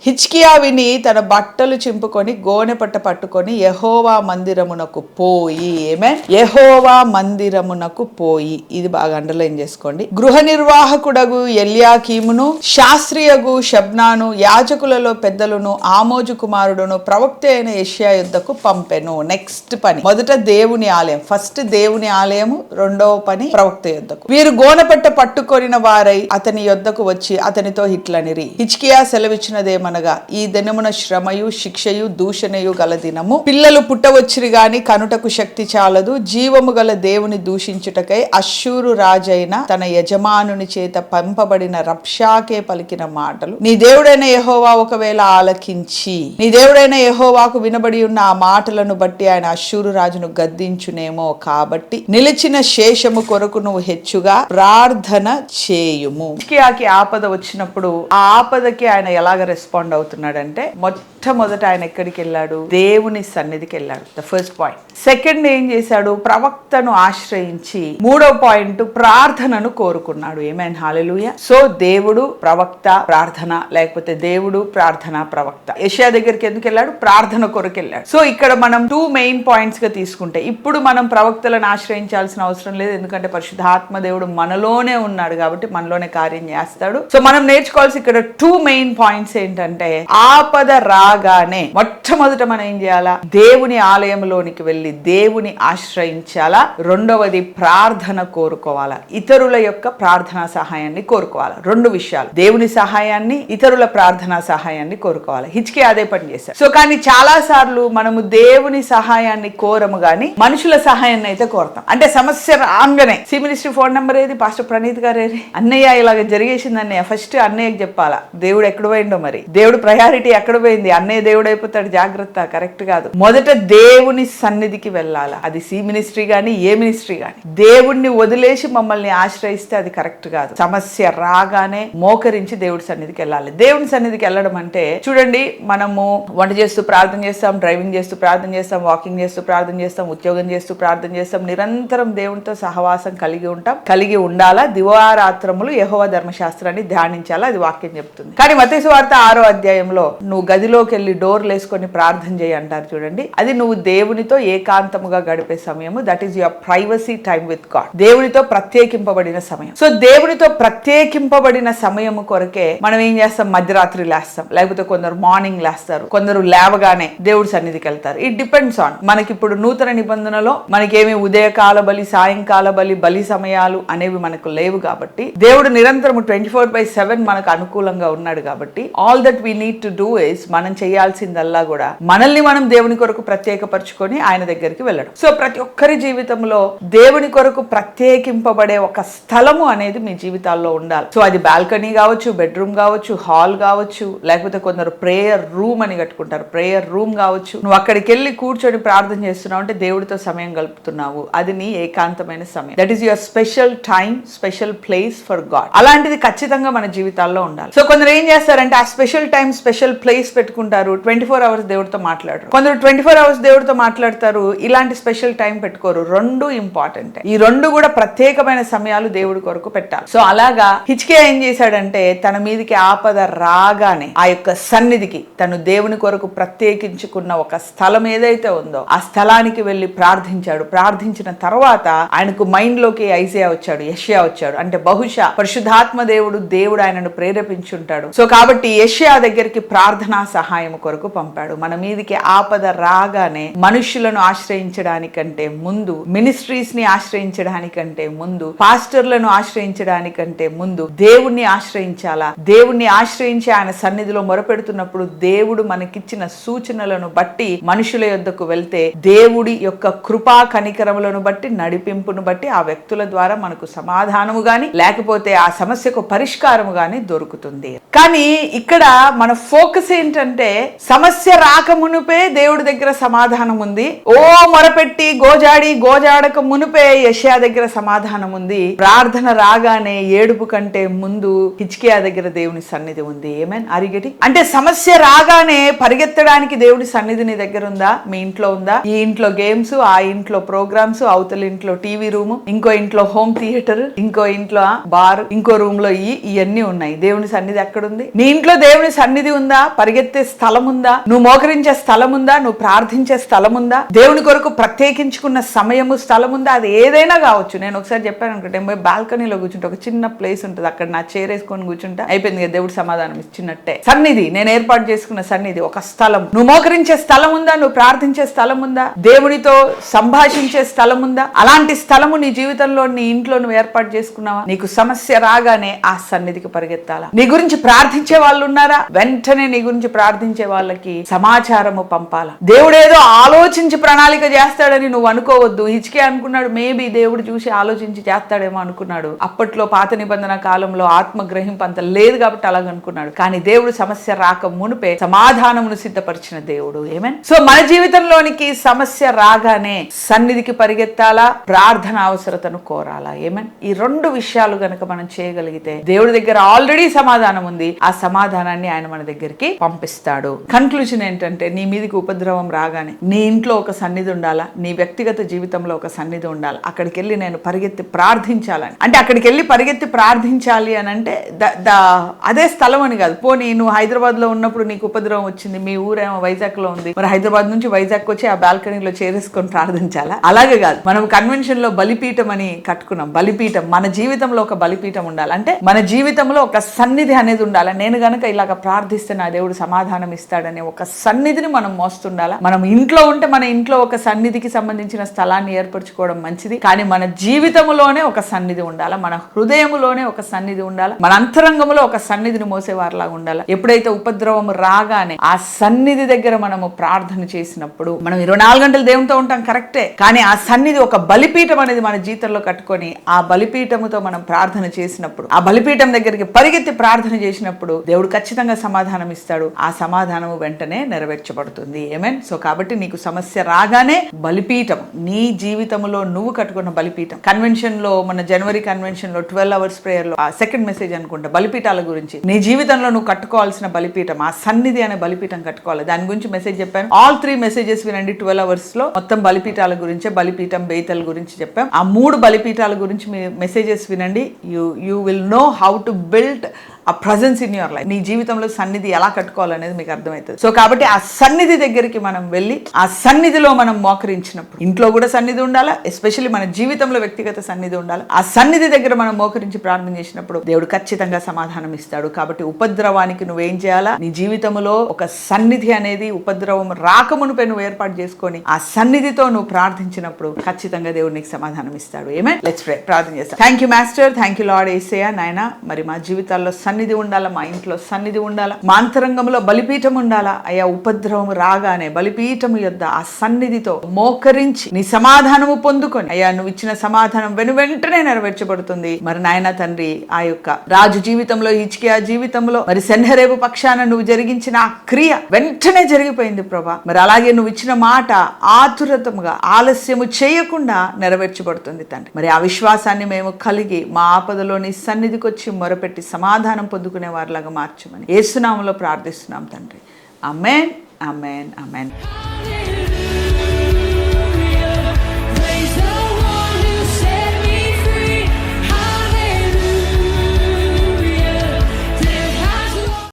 హిజ్కియా విని తన బట్టలు చింపుకొని గోనె పట్ట పట్టుకొని యెహోవా మందిరమునకు పోయి, ఆమేన్, యెహోవా మందిరమునకు పోయి, ఇది బాగా అండర్లైన్ చేసుకోండి, గృహ నిర్వాహకుడగు ఎల్యాకీమును శాస్త్రియగు షబ్నాను యాజకులలో పెద్దలను ఆమోజు కుమారుడును ప్రవక్త అయిన యెషయా యుద్ధకు పంపెను. నెక్స్ట్ పని, మొదట దేవుని ఆలయం, ఫస్ట్ దేవుని ఆలయము, రెండవ పని ప్రవక్త యుద్ధకు. వీరు గోనెపట్ట పట్టుకొనిన వారై అతని యొద్దకు వచ్చి అతనితో ఇట్లనిరి, హిజ్కియా సెలవిచ్చినదేమనగా, ఈ దినమున శ్రమయు శిక్షయు దూషణయు గల దినము, పిల్లలు పుట్టవచ్చిరి గాని కనుటకు శక్తి చాలదు, జీవము గల దేవుని దూషించుటకై అశ్షూరు రాజైన తన యజమానుని చేత పంపబడిన రబ్షాకే పలికిన మాటలు నీ దేవుడైన యెహోవా ఒకవేళ ఆలకించి, నీ దేవుడైన యెహోవాకు వినబడి ఉన్న ఆ మాటలను బట్టి ఆయన అశ్షూరు రాజును గద్దించునేమో, కాబట్టి నిలిచిన శేషము కొరకు నువ్వు హెచ్చుగా ప్రార్థన చేయుము. హిజ్కియాకి ఆపద వచ్చినప్పుడు ఆ ఆపదకి ఆయన ఎలాగ రెస్పాండ్ అవుతున్నాడంటే, మొట్టమొదట ఆయన ఎక్కడికి వెళ్ళాడు? దేవుని సన్నిధికి వెళ్ళాడు. The first point. సెకండ్ ఏం చేశాడు? ప్రవక్తను ఆశ్రయించి, మూడో పాయింట్ ప్రార్థనను కోరుకున్నాడు. ఆమేన్, హల్లెలూయా. సో దేవుడు, ప్రవక్త, ప్రార్థన, లేకపోతే దేవుడు, ప్రార్థన, ప్రవక్త. యెషయా దగ్గరికి ఎందుకు వెళ్ళాడు? ప్రార్థన కొరకు వెళ్ళాడు. సో ఇక్కడ మనం 2 మెయిన్ పాయింట్స్ గా తీసుకుంటే, ఇప్పుడు మనం ప్రవక్తలను ఆశ్రయించాల్సిన అవసరం లేదు, ఎందుకంటే పరిశుద్ధాత్మ దేవుడు మనలోనే ఉన్నాడు కాబట్టి మనలోనే కార్యం చేస్తాడు. సో మనం నేర్చుకోవాల్సి ఇక్కడ 2 మెయిన్ పాయింట్స్ ఏంటంటే, ఆపద రాగానే మొట్టమొదట మనం ఏం చేయాలా? దేవుని ఆలయంలోనికి వెళ్ళి దేవుని ఆశ్రయించాలా. రెండవది ప్రార్థన కోరుకోవాలా, ఇతరుల యొక్క ప్రార్థనా సహాయాన్ని కోరుకోవాలా. 2 విషయాలు, దేవుని సహాయాన్ని, ఇతరుల ప్రార్థనా సహాయాన్ని కోరుకోవాలి. హిజ్కియా అదే పని చేశారు. సో కానీ చాలా సార్లు మనము దేవుని సహాయాన్ని కోరము గాని మనుషుల సహాయాన్ని అయితే కోరతాం. అంటే సమస్య రాగానే, సి మినిస్ట్రీ ఫోన్ నెంబర్ ఏది, పాస్టర్ ప్రణీత్ గారు ఏది, అన్నయ్య ఇలాగ జరిగేసింది అన్నయ్య, ఫస్ట్ అన్నయ్యకి చెప్పాలా. దేవుడు ఎక్కడ పోయిండో, మరి దేవుడు ప్రయారిటీ ఎక్కడ పోయింది, అన్నయ్య దేవుడు అయిపోతాడు, జాగ్రత్త, కరెక్ట్ కాదు. మొదట దేవుని సన్నిధికి వెళ్ళాలా. అది సి మినిస్ట్రీ గాని ఏ మినిస్ట్రీ గాని, దేవుణ్ణి వదిలేసి మమ్మల్ని ఆశ్రయిస్తే అది కరెక్ట్ కాదు. సమస్య రాగానే మోకరించి దేవుడి సన్నిధికి వెళ్ళాలి. దేవుని సన్నిధికి వెళ్ళడం అంటే, చూడండి, మనము వంట చేస్తూ ప్రార్థన చేస్తాం, డ్రైవింగ్ చేస్తూ ప్రార్థన చేస్తాం, వాకింగ్ చేస్తూ ప్రార్థన చేస్తాం, ఉద్యోగం చేస్తూ ప్రార్థన చేస్తాం, నిరంతరం దేవునితో సహవాసం కలిగి ఉంటాం, కలిగి ఉండాలా. దివారాత్రములు యెహోవా ధర్మశాస్త్రాన్ని ధ్యానించాలా, అది వాక్యం చెప్తుంది. కానీ మత్తయి సువార్త 6వ అధ్యాయంలో నువ్వు గదిలోకి వెళ్ళి డోర్లు వేసుకొని ప్రార్థన చేయి అంటారు చూడండి. అది నువ్వు దేవునితో ఏకాంతముగా గడిపే సమయము. That is your privacy time with God. దేవునితో ప్రత్యేకింపబడిన సమయం. సో దేవునితో ప్రత్యేకింపబడిన సమయము కొరకే మనం ఏం చేస్తాం? మధ్యరాత్రి లేస్తాం, లేకపోతే కొందరు మార్నింగ్ లేస్తారు, కొందరు లేవగానే దేవుడి సన్నిధికి వెళ్తారు. ఇట్ డిపెండ్స్ ఆన్ మనకి. ఇప్పుడు నూతన నిబంధనలో మనకేమి ఉదయకాల బలి, సాయంకాల బలి సమయాలు అనేవి మనకు లేవు కాబట్టి, దేవుడు నిరంతరం 24/7 మనకు అనుకూలంగా ఉన్నాడు కాబట్టి, all that we need to do is, మనం చేయాల్సిందల్లా కూడా మనల్ని మనం దేవుని కొరకు ప్రత్యేకపరచుకొని ఆయన దగ్గరికి వెళ్ళడం. సో ప్రతి ఒక్కరి జీవితంలో దేవుని కొరకు ప్రత్యేకింపబడే ఒక స్థలము అనేది మీ జీవితాల్లో ఉండాలి. సో అది బాల్కనీ కావచ్చు, బెడ్రూమ్ కావచ్చు, హాల్ కావచ్చు, లేకపోతే కొందరు ప్రేయర్ రూమ్ అని కట్టుకుంటారు, ప్రేయర్ రూమ్ కావచ్చు. నువ్వు అక్కడికి వెళ్ళి కూర్చొని ప్రార్థన చేస్తున్నావు అంటే దేవుడితో సమయం గలుపుతున్నావు. అది నీ ఏకాంతమైన సమయం. That is your special time, special place for God. అలాంటిది ఖచ్చితంగా మన జీవితాల్లో ఉండాలి. సో కొందరు ఏం చేస్తారంటే, ఆ స్పెషల్ టైం, స్పెషల్ ప్లేస్ పెట్టుకుంటారు, 24 hours దేవుడితో మాట్లాడరు. కొందరు 24 hours దేవుడితో మాట్లాడతారు, ఇలాంటి స్పెషల్ టైం పెట్టుకోరు. 2 ఇంపార్టెంట్. ఈ 2 కూడా ప్రత్యేకమైన సమయాలు దేవుడి కొరకు పెట్టాలి. సో అలాగా హిజ్కియా ఏం చేశాడంటే, తన మీదకి ఆపద రాగానే ఆ యొక్క సన్నిధికి, తను దేవుని కొరకు ప్రత్యేకించుకున్న ఒక స్థలం ఏదైతే ఉందో ఆ స్థలానికి వెళ్ళి ప్రార్థించాడు. ప్రార్థించిన తర్వాత ఆయనకు మైండ్ లోకి ఐజయా వచ్చాడు, యెషయా వచ్చాడు. అంటే బహుశా పరిశుద్ధాత్మ దేవుడు ఆయనను ప్రేరేపించుంటాడు. సో కాబట్టి యెషయా దగ్గరికి ప్రార్థనా సహాయం కొరకు పంపాడు. మన మీదకి ఆపద రాగానే మనుషులను ఆశ్రయించడానికంటే ముందు, మినిస్ట్రీస్ ని ఆశ్రయించడానికంటే ముందు, పాస్టర్లను ఆశ్రయించడానికంటే ముందు దేవుణ్ణి ఆశ్రయించాలా. దేవుణ్ణి ఆశ్రయించి ఆయన సన్నిధిలో మొరపెడుతున్నప్పుడు దేవుడు మనకిచ్చిన సూచనలను బట్టి మనుషుల యొద్దకు వెళ్తే, దేవుడి యొక్క కృపా కనికరములను బట్టి, నడిపింపును బట్టి ఆ వ్యక్తుల ద్వారా మనకు సమాధానము గాని, లేకపోతే ఆ సమస్యకు పరిష్కారము గాని దొరుకుతుంది. కానీ ఇక్కడ మన ఫోకస్ ఏంటంటే, సమస్య రాకమునుపే దేవుడి దగ్గర సమాధానం ఉంది. ఓ మొరపెట్టి గోజాడక మునుపే యెషయా దగ్గర సమాధానం ఉంది. ప్రార్థన రాగానే ఏడుపు కంటే ముందు హిజ్కియా దగ్గర దేవుని సన్నిధి ఉంది. ఆమేన్. Are you getting? అంటే సమస్య రాగానే పరిగెత్తడానికి దేవుడి సన్నిధి నీ దగ్గర ఉందా? మీ ఇంట్లో ఉందా? ఈ ఇంట్లో గేమ్స్, ఆ ఇంట్లో ప్రోగ్రామ్స్, అవతల ఇంట్లో టీవీ రూమ్, ఇంకో ఇంట్లో హోమ్ థియేటర్, ఇంకో ఇంట్లో బార్, ఇంకో రూమ్ లో ఇవన్నీ ఉన్నాయి. దేవుని సన్నిధి ఎక్కడుంది? నీ ఇంట్లో దేవుని సన్నిధి ఉందా? పరిగెత్తే స్థలం ఉందా? నువ్వు మోకరించే స్థలం ఉందా? నువ్వు ప్రార్థించే స్థలం ఉందా? దేవుని కొరకు ప్రత్యేకించుకున్న సమయము, స్థలం ఉందా? అది ఏదైనా కావచ్చు. నేను ఒకసారి చెప్పాను అనుకుంటే, బాల్కనీలో కూర్చుంటే ఒక చిన్న ప్లేస్ ఉంటుంది, అక్కడ నా చైర్ వేసుకొని కూర్చుంటా, అయిపోయింది కదా, దేవుడు సమాధానం ఇచ్చినట్టే. సన్నిధి, నేను ఏర్పాటు చేసుకున్న సన్నిధి ఒక స్థలం. నువ్వు మోకరించే స్థలం ఉందా? నువ్వు ప్రార్థించే స్థలం ఉందా? దేవునితో సంభాషించే స్థలం ఉందా? అలాంటి స్థలము నీ జీవితంలో, నీ ఇంట్లో నువ్వు ఏర్పాటు చేసుకున్నావా? నీకు సమస్య రాగానే ఆ సన్నిధికి పరిగెత్తాలా? నీ గురించి ప్రార్థించే వాళ్ళు ఉన్నారా? వెంటనే నీ గురించి ప్రార్థించే వాళ్ళకి సమాచారము పంపాలా. దేవుడు ఏదో ఆలోచించి ప్రణాళిక చేస్తాడని నువ్వు అనుకోవద్దు. హిజ్కియా అనుకున్నాడు, మేబీ దేవుడు చూసి ఆలోచించి చేస్తాడేమో అనుకున్నాడు. అప్పట్లో పాత నిబంధన కాలంలో ఆత్మ గ్రహింపు అంత లేదు కాబట్టి అలాగ అనుకున్నాడు. కానీ దేవుడు సమస్య రాక మునిపే సమాధానమును సిద్ధపరిచిన దేవుడు. ఏమేన్. సో మన జీవితంలోనికి సమస్య రాగానే సన్నిధికి పరిగెత్తాలా, ప్రార్థన అవసరతను కోరాలా. ఏమేన్. ఈ రెండు విషయాలు గనక మనం చేయగలిగితే దేవుడి దగ్గర ఆల్రెడీ సమాధానం ఉంది. ఆ సమాధానాన్ని ఆయన మన దగ్గరికి పంపిస్తాడు. కన్క్లూజన్ ఏంటంటే, నీ మీదకి ఉపద్రవం రాగానే నీ ఇంట్లో ఒక సన్నిధి ఉండాలా, నీ వ్యక్తిగత జీవితంలో ఒక సన్నిధి ఉండాలి. అక్కడికి వెళ్ళి నేను పరిగెత్తి ప్రార్థించాలని అంటే, అక్కడికి వెళ్ళి పరిగెత్తి ప్రార్థించాలి అని అంటే అదే స్థలం అని కాదు. పోనీ నువ్వు హైదరాబాద్ లో ఉన్నప్పుడు నీకు ఉపద్రవం వచ్చింది, మీ ఊరేమో వైజాగ్ లో ఉంది, మరి హైదరాబాద్ నుంచి వైజాగ్ వచ్చి ఆ బాల్కనీలో చేరేసుకొని ప్రార్థించాలా? అలాగే కాదు. మనం కన్వెన్షన్ లో బలిపీఠం అని కట్టుకున్నాం. బలిపీఠం, మన జీవితంలో ఒక బలిపీఠం ఉండాలి. అంటే మన జీవితంలో ఒక సన్నిధి అనేది ఉండాలి. నేను గనక ఇలాగ ప్రార్థిస్తే నా దేవుడు సమాధానం ఇస్తాడనే ఒక సన్నిధిని మనం మోస్తుండాలా. మనం ఇంట్లో ఉంటే మన ఇంట్లో ఒక సన్నిధికి సంబంధించిన స్థలాన్ని ఏర్పరచుకోవడం మంచిది. కానీ మన జీవితంలోనే ఒక సన్నిధి ఉండాలా, మన హృదయములోనే ఒక సన్నిధి ఉండాలా, మన అంతరంగంలో ఒక సన్నిధిని మోసేవారిలాగా ఉండాలా. ఎప్పుడైతే ఉపద్రవం రాగానే ఆ సన్నిధి దగ్గర మనము ప్రార్థన చేసినప్పుడు, మనం 24 గంటలు దేవునితో ఉంటాం కరెక్టే, కానీ ఆ సన్నిధి ఒక బలిపీఠం అనేది మన జీవితంలో కట్టుకొని ఆ బలిపీఠముతో మనం ప్రార్థన చేసినప్పుడు, ఆ బలిపీఠం దగ్గరికి పరిగెత్తి ప్రార్థన చేసినప్పుడు దేవుడు ఖచ్చితంగా సమాధానం ఇస్తాడు. ఆ సమాధానము వెంటనే నెరవేర్చబడుతుంది. ఏమేన్. సో కాబట్టి నీకు సమస్య రాగానే బలిపీఠం, నీ జీవితంలో నువ్వు కట్టుకున్న బలిపీఠం. కన్వెన్షన్ లో, మన జనవరి కన్వెన్షన్ లో 12 hours ప్రేయర్ లో సెకండ్ మెసేజ్ అనుకుంటా బలిపీఠాల గురించి, నీ జీవితంలో నువ్వు కట్టుకోవాల్సిన బలిపీఠం, ఆ సన్నిధి అనే బలిపీఠం కట్టుకోవాలి. దాని గురించి మెసేజ్ చెప్పాను. ఆల్ 3 మెసేజెస్ వినండి. 12 hours లో మొత్తం బలిపీఠాల గురించే, బలిపీఠం, బేతల్ గురించి చెప్పాం. ఆ 3 బలిపీఠాల గురించి మీ మెసేజెస్ వినండి. You will know how to build ఆ ప్రజెన్స్ ఇన్ యువర్ లైఫ్. నీ జీవితంలో సన్నిధి ఎలా కట్టుకోవాలనేది మీకు అర్థమవుతుంది. సో కాబట్టి ఆ సన్నిధి దగ్గరికి మనం వెళ్ళి ఆ సన్నిధిలో మనం మోకరించినప్పుడు, ఇంట్లో కూడా సన్నిధి ఉండాలా, ఎస్పెషల్లీ మన జీవితంలో వ్యక్తిగత సన్నిధి ఉండాలి. ఆ సన్నిధి దగ్గర మనం మోకరించి ప్రార్థన చేసినప్పుడు దేవుడు ఖచ్చితంగా సమాధానం ఇస్తాడు. కాబట్టి ఉపద్రవానికి నువ్వేం చేయాలా? నీ జీవితంలో ఒక సన్నిధి అనేది ఉపద్రవం రాకమునుపై నువ్వు ఏర్పాటు చేసుకొని ఆ సన్నిధితో నువ్వు ప్రార్థించినప్పుడు ఖచ్చితంగా దేవుడు నీకు సమాధానం ఇస్తాడు. ఏమే. Let's pray. ప్రార్థన చేస్తాం. Thank you master, thank you lord యేసయ్య. నాయనా, మరి మా జీవితాల్లో సన్నిధి ఉండాలా, మా ఇంట్లో సన్నిధి ఉండాలా, మా అంతరంగంలో బలిపీఠం ఉండాలా. అయ్యా, ఉపద్రవం రాగానే బలిపీఠము యొద్ద ఆ సన్నిధితో మోకరించి నీ సమాధానము పొందుకొని, అయ్యా నువ్వు ఇచ్చిన సమాధానం వెంటనే నెరవేర్చబడుతుంది. మరి నాయన తండ్రి, ఆ యొక్క రాజు జీవితంలో, హిజ్కియా జీవితంలో, మరి సెన్హెరేబు పక్షాన నువ్వు జరిగించిన ఆ క్రియ వెంటనే జరిగిపోయింది ప్రభా. మరి అలాగే నువ్వు ఇచ్చిన మాట ఆతురతముగా, ఆలస్యము చేయకుండా నెరవేర్చబడుతుంది తండ్రి. మరి ఆ విశ్వాసాన్ని మేము కలిగి మా ఆపదలో నీ సన్నిధికి వచ్చి మొరపెట్టి సమాధానం పొందుకునే వారిలాగా మార్చమని యేసు నామములో ప్రార్థిస్తున్నాం తండ్రి. ఆమేన్, ఆమేన్, ఆమేన్.